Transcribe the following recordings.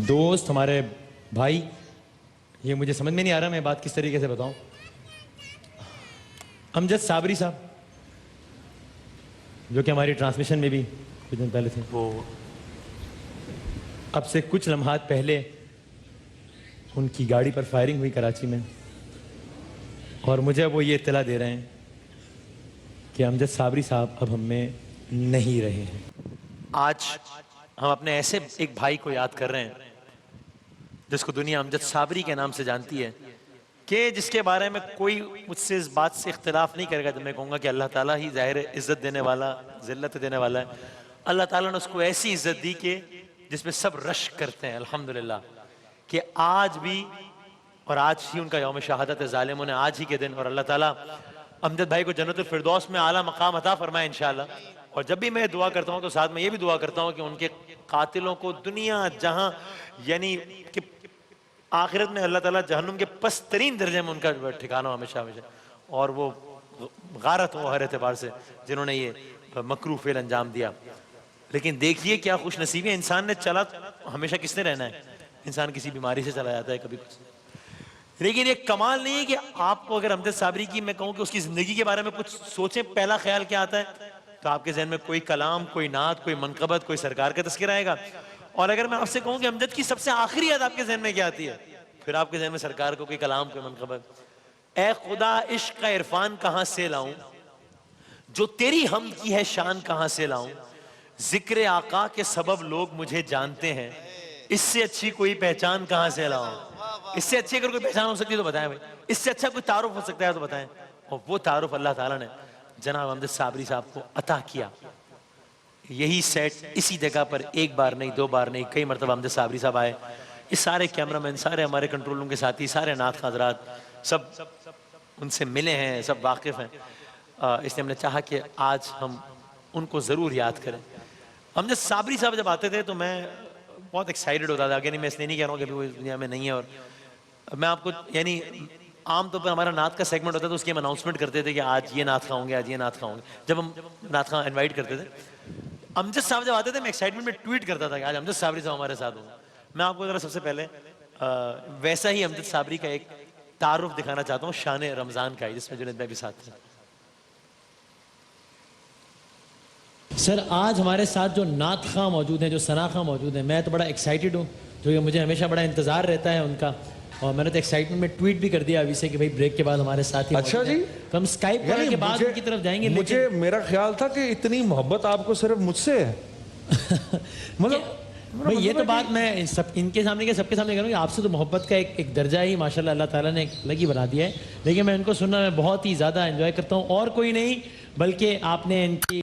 दोस्त, हमारे भाई, ये मुझे समझ में नहीं आ रहा मैं बात किस तरीके से बताऊं। अमजद साबरी साहब, जो कि हमारी ट्रांसमिशन में भी कुछ दिन पहले थे, वो अब से कुछ लम्हात पहले उनकी गाड़ी पर फायरिंग हुई कराची में, और मुझे वो ये इत्तला दे रहे हैं कि अमजद साबरी साहब अब हम में नहीं रहे हैं। आज हम अपने ऐसे एक भाई को याद कर रहे हैं जिसको दुनिया अमजद साबरी के नाम से जानती है, कि जिसके बारे में कोई मुझसे इस बात से इख्तिलाफ नहीं करेगा जब मैं कहूँगा कि अल्लाह ताला ही ज़ाहिर इज़्ज़त देने वाला, ज़िल्लत देने वाला है। अल्लाह ताला ने उसको ऐसी इज़्ज़त दी कि जिसमें सब रश करते हैं अल्हम्दुलिल्लाह, कि आज भी, और आज ही उनका यौम शहादत है, ज़ालिमों ने आज ही के दिन, और अल्लाह ताला अमजद भाई को जन्नतुल फिरदौस में आला मकाम अता फरमाए इंशाअल्लाह। और जब भी मैं दुआ करता हूँ तो साथ में ये भी दुआ करता हूँ कि उनके कातिलों को दुनिया जहाँ, यानी कि आखिरत में अल्लाह ताला जहन्नुम के पस्तरीन दर्जे में उनका ठिकाना हमेशा हमेशा, और वो गारत हो हर एतबार से जिन्होंने ये मकरूह फेल अंजाम दिया। लेकिन देखिए क्या खुश नसीबी है, इंसान ने चला हमेशा किसने रहना है, इंसान किसी बीमारी से चला जाता है कभी कुछ। लेकिन ये कमाल नहीं है कि आपको अगर अमजद साबरी की मैं कहूँ कि उसकी जिंदगी के बारे में कुछ सोचें, पहला ख्याल क्या आता है, तो आपके जहन में कोई कलाम, कोई नात, कोई मनकबत, कोई सरकार का तस्करा आएगा। और अगर मैं आपसे कहूँ कि अमजद की सबसे आखिरी याद आपके जहन में क्या आती है, फिर आपके जहन में सरकार को कोई कलाम, कोई मनकबत। ए खुदा इश्क का इरफान कहाँ से लाऊं, जो तेरी हम की है शान कहाँ से लाऊं, जिक्र आका के सबब लोग मुझे जानते हैं, इससे अच्छी कोई पहचान कहाँ से लाऊं। इससे अच्छी अगर कोई पहचान हो सकती है तो बताएं भाई, इससे अच्छा कोई तारुफ हो सकता है तो बताएं। और वो तारुफ अल्लाह ताला ने जनाब अमजद साबरी साहब को अता किया। यही सेट इसी जगह पर एक बार नहीं, दो बार नहीं, कई मरतबा अमजद साबरी साहब आए। ये सारे कैमरामैन, सारे हमारे कंट्रोल रूम के साथी, सारे नात हज़रात सब उनसे मिले हैं, सब वाकिफ़ हैं। इसलिए हमने चाहा कि आज हम उनको ज़रूर याद करें। अमजद साबरी साहब जब आते थे तो मैं बहुत एक्साइटेड होता था। नहीं, मैं इसलिए नहीं कह रहा हूँ कि अभी वो इस दुनिया में नहीं है। और मैं आपको, यानी आमतौर पर हमारा नात का सेगमेंट होता था, तो उसकी हम अनाउंसमेंट करते थे कि आज ये नात खाओगे, आज ये नात खाओगे। जब हम नात खा इन्वाइट करते थे, अमजद साहब जब आते थे मैं एक्साइटमेंट में ट्वीट करता था कि आज अमजद साबरी साहब हमारे साथ होंगे। मैं आपको ज़रा सबसे पहले वैसा ही अमजद साबरी का एक तारुफ दिखाना चाहता हूँ, शान रमज़ान का, जिसमें जुनैद भाई भी साथ थे। सर, आज हमारे साथ जो नात खां मौजूद हैं, जो सना खां मौजूद हैं, मैं तो बड़ा एक्साइटेड हूँ, जो कि मुझे हमेशा बड़ा इंतज़ार रहता है उनका। और मैंने तो एक्साइटमेंट में ट्वीट भी कर दिया अभी से कि भाई ब्रेक के बाद हमारे साथ ही। अच्छा जी, तो हम स्काइप कॉल के बाद उनकी तरफ जाएंगे। मुझे मेरा ख्याल था कि इतनी मोहब्बत आपको सिर्फ मुझसे है। मतलब भाई ये तो बात मैं सब इनके सामने के सबके सामने करूँगी, आपसे तो मोहब्बत का एक दर्जा ही माशाल्लाह अल्लाह ताला ने अलग ही बना दिया है। लेकिन मैं इनको सुनना मैं बहुत ही ज़्यादा एंजॉय करता हूँ, और कोई नहीं बल्कि आपने इनकी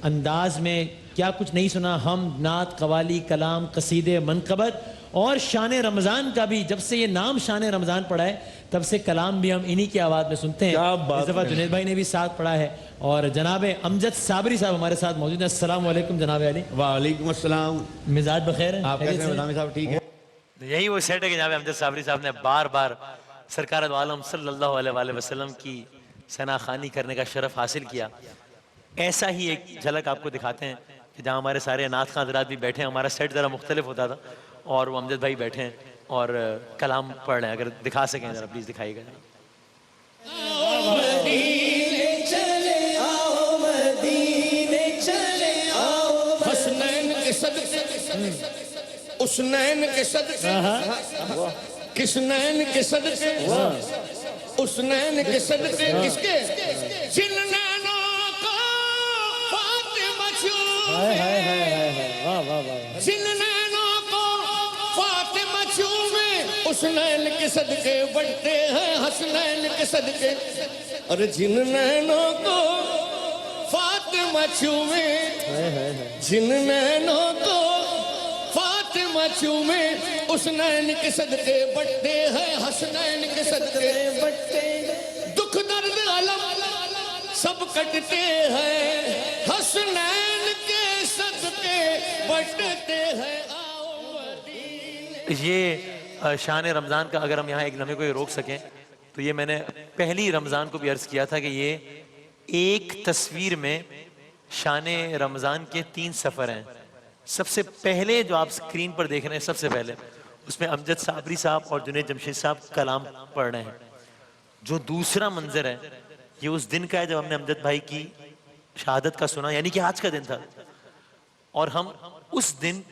अंदाज में क्या कुछ नहीं सुना। हम, नात, कवाली, कलाम, कसीदे, मनकबत और शान रमज़ान का भी, जब से ये नाम शान रमज़ान पड़ा है तब से कलाम भी हम इन्हीं की आवाज़ में सुनते हैं। इस दफ़ा जुनैद भाई ने भी साथ पढ़ा है, और जनाब अमजद साबरी साहब हमारे साथ मौजूद हैं। अस्सलाम वालेकुम जनाब अली। वालेकुम अस्सलाम। मिजाज बखैर है? आप कैसे हैं साहब? ठीक है। यही वो सेट है कि जनाब अमजद साबरी साहब ने बार बार सरकार दो आलम सल्लल्लाहु अलैहि वसल्लम की सनाखानी करने का शरफ हासिल किया। ऐसा ही एक झलक आपको दिखाते हैं कि जहाँ हमारे सारे नात खां हज़रात भी बैठे हैं। हमारा सेट ज़रा मुख्तलिफ होता था, और वो अमजद भाई बैठे हैं और कलाम पढ़ रहे हैं। अगर दिखा सकें ज़रा प्लीज़ दिखाइएगा। उस नैन के सदके, किस नैन के सदके, उस नैन के सदके, किसके, जिन नैनों को फातिमा चूमे, जिन नैनों को फातिमा चूमे, उस नैन के सदके बढ़ते हैं हसनैन के सदके। और जिन नैनों को फातिमा चूमे, जिन नैनों को फातिमा चूमे, उस नैन के सदके बढ़ते हैं हसनैन के सदके बढ़ते। दुख दर्द अलम सब कटते हैं हसनैन के सदके बढ़ते हैं। ये शान रमज़ान का अगर हम यहाँ एक लम्हे को रोक सकें तो ये मैंने पहली रमज़ान को भी अर्ज़ किया था कि ये एक तस्वीर में शान रमज़ान के 3 सफ़र हैं। सबसे पहले जो आप स्क्रीन पर देख रहे हैं, सबसे पहले उसमें अमजद साबरी साहब और जुनैद जमशेद साहब कलाम पढ़ रहे हैं। जो दूसरा मंजर है ये उस दिन का है जब हमने अमजद भाई की शहादत का सुना, यानी कि आज का दिन था। और हम उस दिन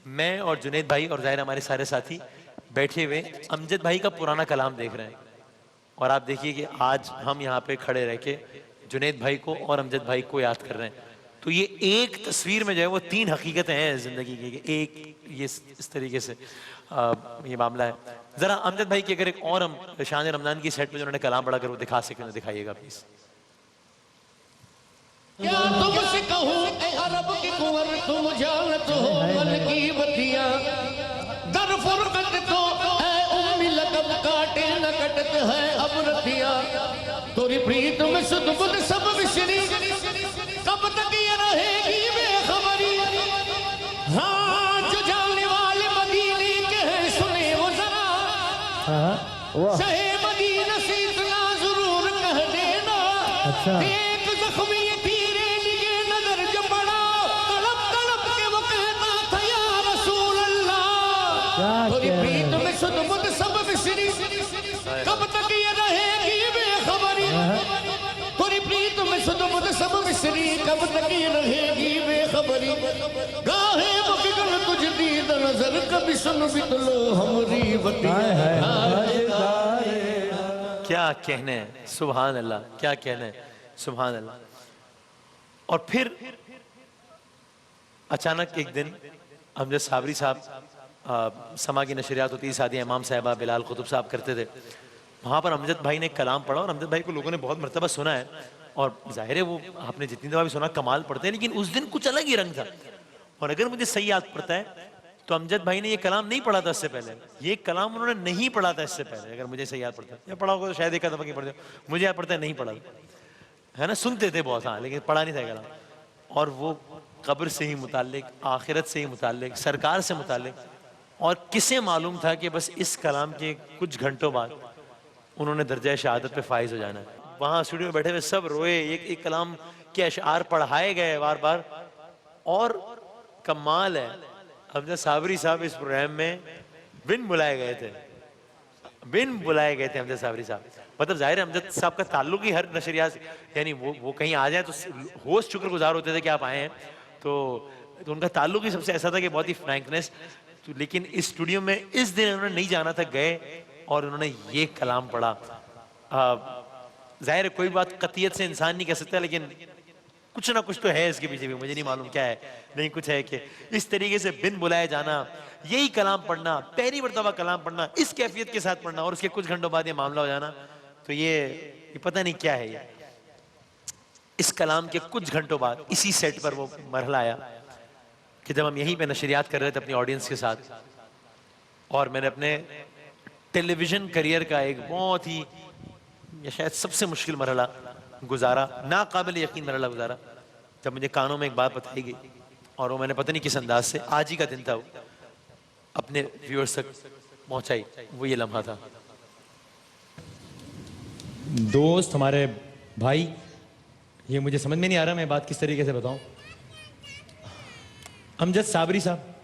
मैं और जुनैद भाई और जाहिर हमारे सारे साथी बैठे हुए अमजद भाई का पुराना कलाम देख रहे हैं। और आप देखिए कि आज हम यहाँ पे खड़े रह के जुनैद भाई को और अमजद भाई को याद कर रहे हैं। तो ये एक तस्वीर में जो है वो तीन हकीकतें हैं जिंदगी की। एक ये इस तरीके से ये मामला है। जरा अमजद भाई की अगर एक और हम शान रमजान की सेट में उन्होंने कलाम पढ़ा कर वो दिखा सके तो दिखाइएगा प्लीज। क्या तुमसे कहूँ ऐ अरब की कुंवर तुम जानत हो मन की बतियां, दर फुरकत तो है उम्मी लगब काटे न कटत है अब रतियां, तोरी प्रीत में सुध बुध सब विसरी, कब तक ये रहेगी बेखबरी। हाँ जो जाने वाले मदीने के हैं सुने वो जरा, शहे मदीना से इतना जरूर कह देना, एक जख्मी तीरे लिए नजर जो पड़ा, तड़प तड़प के वो कहता था या रसूल अल्लाह, थोड़ी प्रीत में सुध बुध सब विसरी, कब तक ये रहेगी बेखबरी। थोड़ी प्रीत में सुध बुध सब विसरी, कब तक ये रहेगी बेखबरी। गाहे मुफिकल तुझ दीद नजर कभी सुन भी तो लो हमरी बतिया। क्या कहने हैं, सुभान अल्लाह, क्या कहने हैं, सुभान अल्लाह। और फिर अचानक एक दिन अमजद साबरी साहब समा की नशरियात होती, सादिया इमाम साहबा बिलाल कुतुब साहब करते थे, वहाँ पर अमजद भाई ने कलाम पढ़ा। और अमजद भाई को लोगों ने बहुत मरतबा सुना है और जाहिर है वो आपने जितनी दफ़ा भी सुना कमाल पढ़ते हैं, लेकिन उस दिन कुछ अलग ही रंग था। और अगर मुझे सही याद पड़ता है तो अमजद भाई ने ये कलाम नहीं पढ़ा था इससे पहले, ये कलाम उन्होंने नहीं पढ़ा था इससे पहले, अगर मुझे सही याद पड़ता है। या पढ़ा होगा तो शायद एक दफ़ा की पढ़ते, मुझे याद पड़ता है नहीं पढ़ा है ना, सुनते थे बहुत, हाँ, लेकिन पढ़ा नहीं था कलाम। और वो कब्र से ही मुताल्लिक, आखिरत से ही मुताल्लिक, सरकार से मुताल्लिक। और किसे मालूम था कि बस इस कलाम के कुछ घंटों बाद उन्होंने दर्जा शहादत पे फाइज हो जाना है। वहाँ स्टूडियो में बैठे हुए सब रोए, एक एक कलाम के अशआर पढ़ाए गए बार बार। और कमाल है, अमजद साबरी साहब इस प्रोग्राम में बिन बुलाए गए थे, बिन बुलाए गए थे अमजद साबरी साहब। मतलब जाहिर है अमजद साहब का ताल्लुक ही हर नशरियात से, यानी वो कहीं आ जाए तो होस्ट शुक्रगुजार होते थे कि आप आए हैं, तो उनका ताल्लुक ही सबसे ऐसा था कि बहुत ही फ्रैंकनेस। तो लेकिन इस स्टूडियो में इस दिन उन्होंने नहीं जाना था, गए और उन्होंने ये कलाम पढ़ा। जाहिर है कोई बात कतियत से इंसान नहीं कह सकता, लेकिन कुछ ना कुछ तो है इसके पीछे भी, मुझे नहीं मालूम क्या है, नहीं कुछ है कि इस तरीके से बिन बुलाए जाना, यही कलाम पढ़ना, पहली मर्तबा कलाम पढ़ना, इस कैफियत के साथ पढ़ना और उसके कुछ घंटों बाद ये मामला हो जाना, तो ये पता नहीं क्या है। ये इस कलाम के कुछ घंटों बाद इसी सेट पर वो मरहला आया कि जब हम यहीं पे नशरियात कर रहे थे अपनी ऑडियंस के साथ, और मैंने अपने टेलीविजन करियर का एक बहुत ही या शायद सबसे मुश्किल मरहला गुजारा, नाकाबिल यकीन मरहला गुजारा, जब मुझे कानों में एक बात बताई गई और वो मैंने पता नहीं किस अंदाज से, आज ही का दिन था वो, अपने व्यूअर्स तक पहुंचाई। वो ये लम्हा था। दोस्त, हमारे भाई, ये मुझे समझ में नहीं आ रहा मैं बात किस तरीके से बताऊं। अमजद साबरी साहब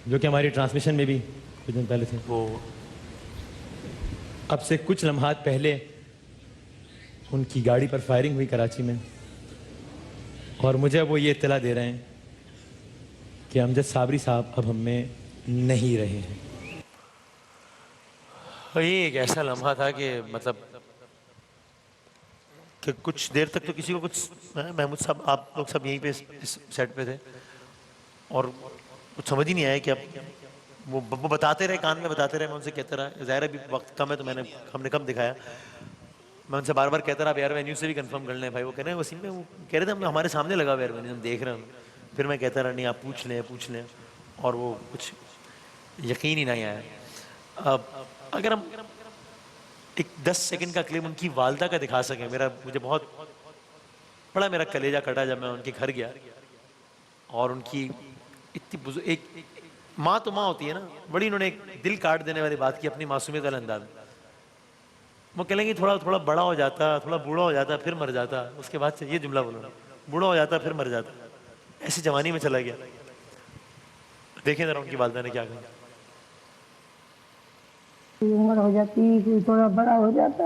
जो कि हमारी ट्रांसमिशन में भी कुछ दिन पहले थे, वो अब से कुछ लम्हात पहले उनकी गाड़ी पर फायरिंग हुई कराची में, और मुझे वो ये इत्तला दे रहे हैं कि अमजद साबरी साहब अब हम में नहीं रहे हैं। ये एक ऐसा लम्हा था कि मतलब कि कुछ देर तक तो किसी को कुछ, महमूद साहब आप लोग सब यहीं पे इस सेट पे थे और कुछ समझ ही नहीं आया कि अब वो बताते रहे, कान में बताते रहे, मैं उनसे कहता रहा, ज़ाहिर है भी वक्त कम है तो हमने कम दिखाया। मैं उनसे बार बार कहता रहा एयर वेन्यू से भी कंफर्म कर लें भाई, वो कह रहे हैं वसीम में, वो कह रहे थे हम हमारे सामने लगा हुआ एयर वेन्यू, हम देख रहे हैं। फिर मैं कहता रहा नहीं आप पूछ लें, और वो कुछ यकीन ही नहीं आया। अब अगर हम एक 10 सेकंड का क्लिप उनकी वालदा का दिखा सकें, मुझे बहुत बड़ा मेरा कलेजा कटा जब मैं उनके घर गया और उनकी इतनी एक माँ तो माँ होती है ना, बड़ी उन्होंने एक दिल काट देने वाली बात की अपनी मासूमियत वाले अंदाज में। वो कह लेंगे थोड़ा थोड़ा बड़ा हो जाता, थोड़ा बूढ़ा हो जाता फिर मर जाता, उसके बाद से ये जुमला बोलो, बूढ़ा हो जाता फिर मर जाता। ऐसी जवानी में चला गया। देखें जरा उनकी वालिदा ने क्या कहा। उम्र हो जाती, कोई थोड़ा बड़ा हो जाता,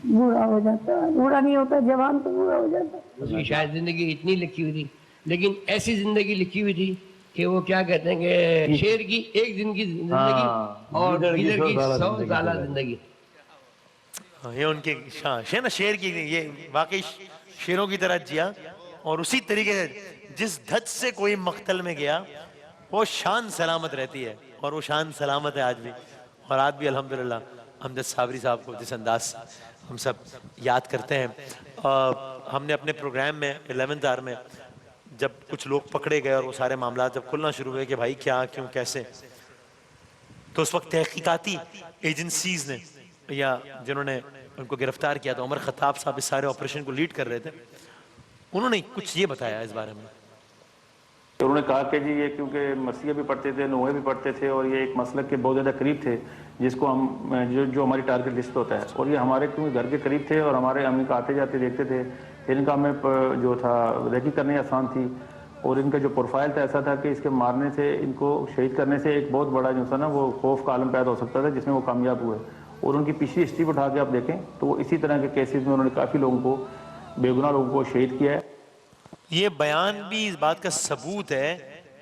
बूढ़ा हो जाता, बूढ़ा नहीं होता, जवान तो बूढ़ा हो जाता। उसकी शायद जिंदगी इतनी लिखी हुई थी, लेकिन ऐसी जिंदगी लिखी हुई थी कि वो क्या कहते हैं कि शेर की एक दिन की जिंदगी और गीदड़ की 100 साल जिंदगी। ये उनके शेर ना, शेर की ये वाकई शेरों की तरह जिया। और उसी तरीके से जिस धज से कोई मख्तल में गया वो शान सलामत रहती है, और वो शान सलामत है आज भी। और आज भी अल्हम्दुलिल्लाह अमजद साबरी साहब को जिस अंदाज से हम सब याद करते हैं। हमने अपने प्रोग्राम में 11th आवर में जब कुछ लोग पकड़े गए और वो सारे मामला जब खुलना शुरू हुए कि भाई क्या क्यों कैसे, तो उस वक्त तहकीकाती एजेंसीज ने या जिन्होंने उनको गिरफ्तार किया था, उमर खत्ताब साहब इस सारे ऑपरेशन को लीड कर रहे थे, उन्होंने कुछ ये बताया इस बारे में। तो उन्होंने कहा कि जी ये क्योंकि मसीह भी पढ़ते थे, नूहे भी पढ़ते थे, और ये एक मसलक के बहुत ज़्यादा करीब थे जिसको हम जो हमारी टारगेट लिस्ट होता है, और ये हमारे क्योंकि घर के करीब थे और हमारे हम इनका आते जाते देखते थे, इनका हमें जो था रेकी करने आसान थी। और इनका जो प्रोफाइल था ऐसा था कि इसके मारने से, इनको शहीद करने से एक बहुत बड़ा जो था ना वो खौफ का आलम पैदा हो सकता था, जिसमें वो कामयाब हुए। और उनकी पिछली हिस्ट्री को उठा के आप देखें तो वो इसी तरह के केसेस में उन्होंने काफ़ी लोगों को, बेगुनाह लोगों को शहीद किया है। ये बयान भी इस बात का सबूत है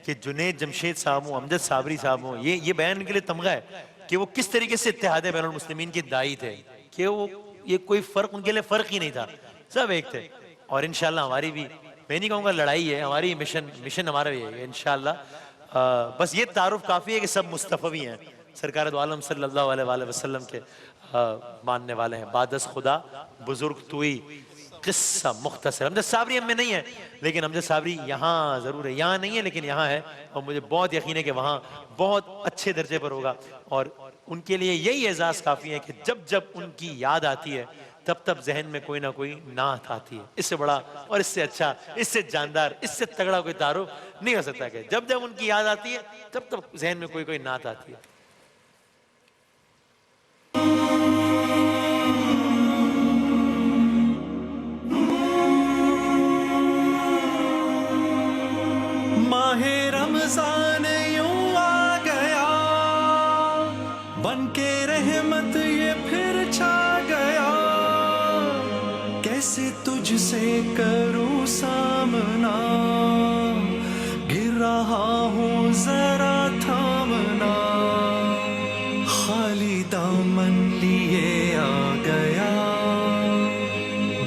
कि जुनैद जमशेद साहब हों, अमजद साबरी साहब हों, ये बयान इनके लिए तमगा है कि वो किस तरीके से इत्तेहाद बैनुल मुस्लिमीन के दाई थे, कि वो ये कोई फर्क उनके लिए फर्क ही नहीं था, सब एक थे। और इंशाल्लाह हमारी भी, मैं नहीं कहूँगा लड़ाई है, हमारी मिशन हमारा भी है इंशाल्लाह। बस ये तारुफ काफ़ी है कि सब मुस्तफ़वी हैं, सरकार दो आलम सल्लल्लाहु अलैहि वसल्लम के मानने वाले हैं। बादस खुदा बुजुर्ग तुई किस्सा मुख्तसर। अमजद साबरी हम में नहीं है, लेकिन अमजद साबरी यहाँ ज़रूर है, यहाँ नहीं है लेकिन यहाँ है, और मुझे बहुत यकीन है कि वहाँ बहुत अच्छे दर्जे पर होगा। और उनके लिए यही एजाज़ काफ़ी है कि जब जब उनकी याद आती है तब तब जहन में कोई ना कोई नात आती है। इससे बड़ा और इससे अच्छा, इससे जानदार, इससे तगड़ा कोई तारुफ नहीं हो सकता कि जब जब उनकी याद आती है तब तब जहन में कोई नात आती है। माहे रमजान यूं आ गया, बनके रहमत ये फिर छा गया, कैसे तुझसे करूं सामना, गिर रहा हूं जरा थामना, खाली दामन लिए आ गया,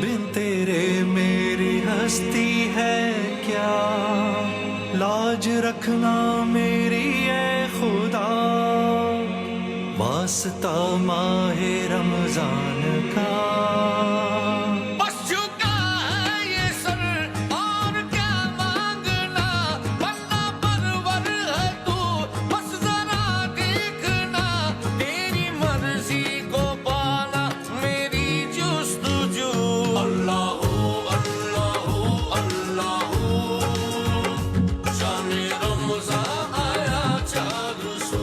बिन तेरे मेरी हस्ती है क्या, लाज रखना मेरी ए खुदा, वास्ता माहे रमजान का। बस झुका है ये सर और क्या मांगना, बंदा परवर है तू, बस जरा देखना, तेरी मर्जी को पाना मेरी जुस्तजू। अल्लाह अल्लाह अल्लाह, शाने रमज़ान आया चालू सू।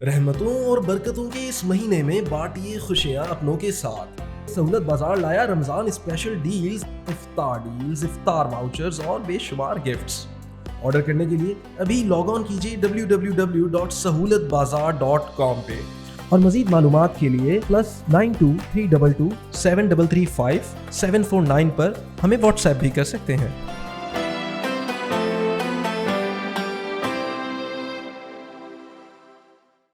रहमतों और बरकतों के इस महीने में बांटिए खुशियां अपनों के साथ। सहूलत बाजार लाया रमजान स्पेशल डील्स, इफ्तार वाउचर्स और बेशुमार गिफ्ट्स। ऑर्डर करने के लिए अभी लॉग ऑन कीजिए www.sahulatbazaar.com पे, और मजीद मालूमात के लिए +92 322 7335 749 पर हमें व्हाट्सएप भी कर सकते हैं।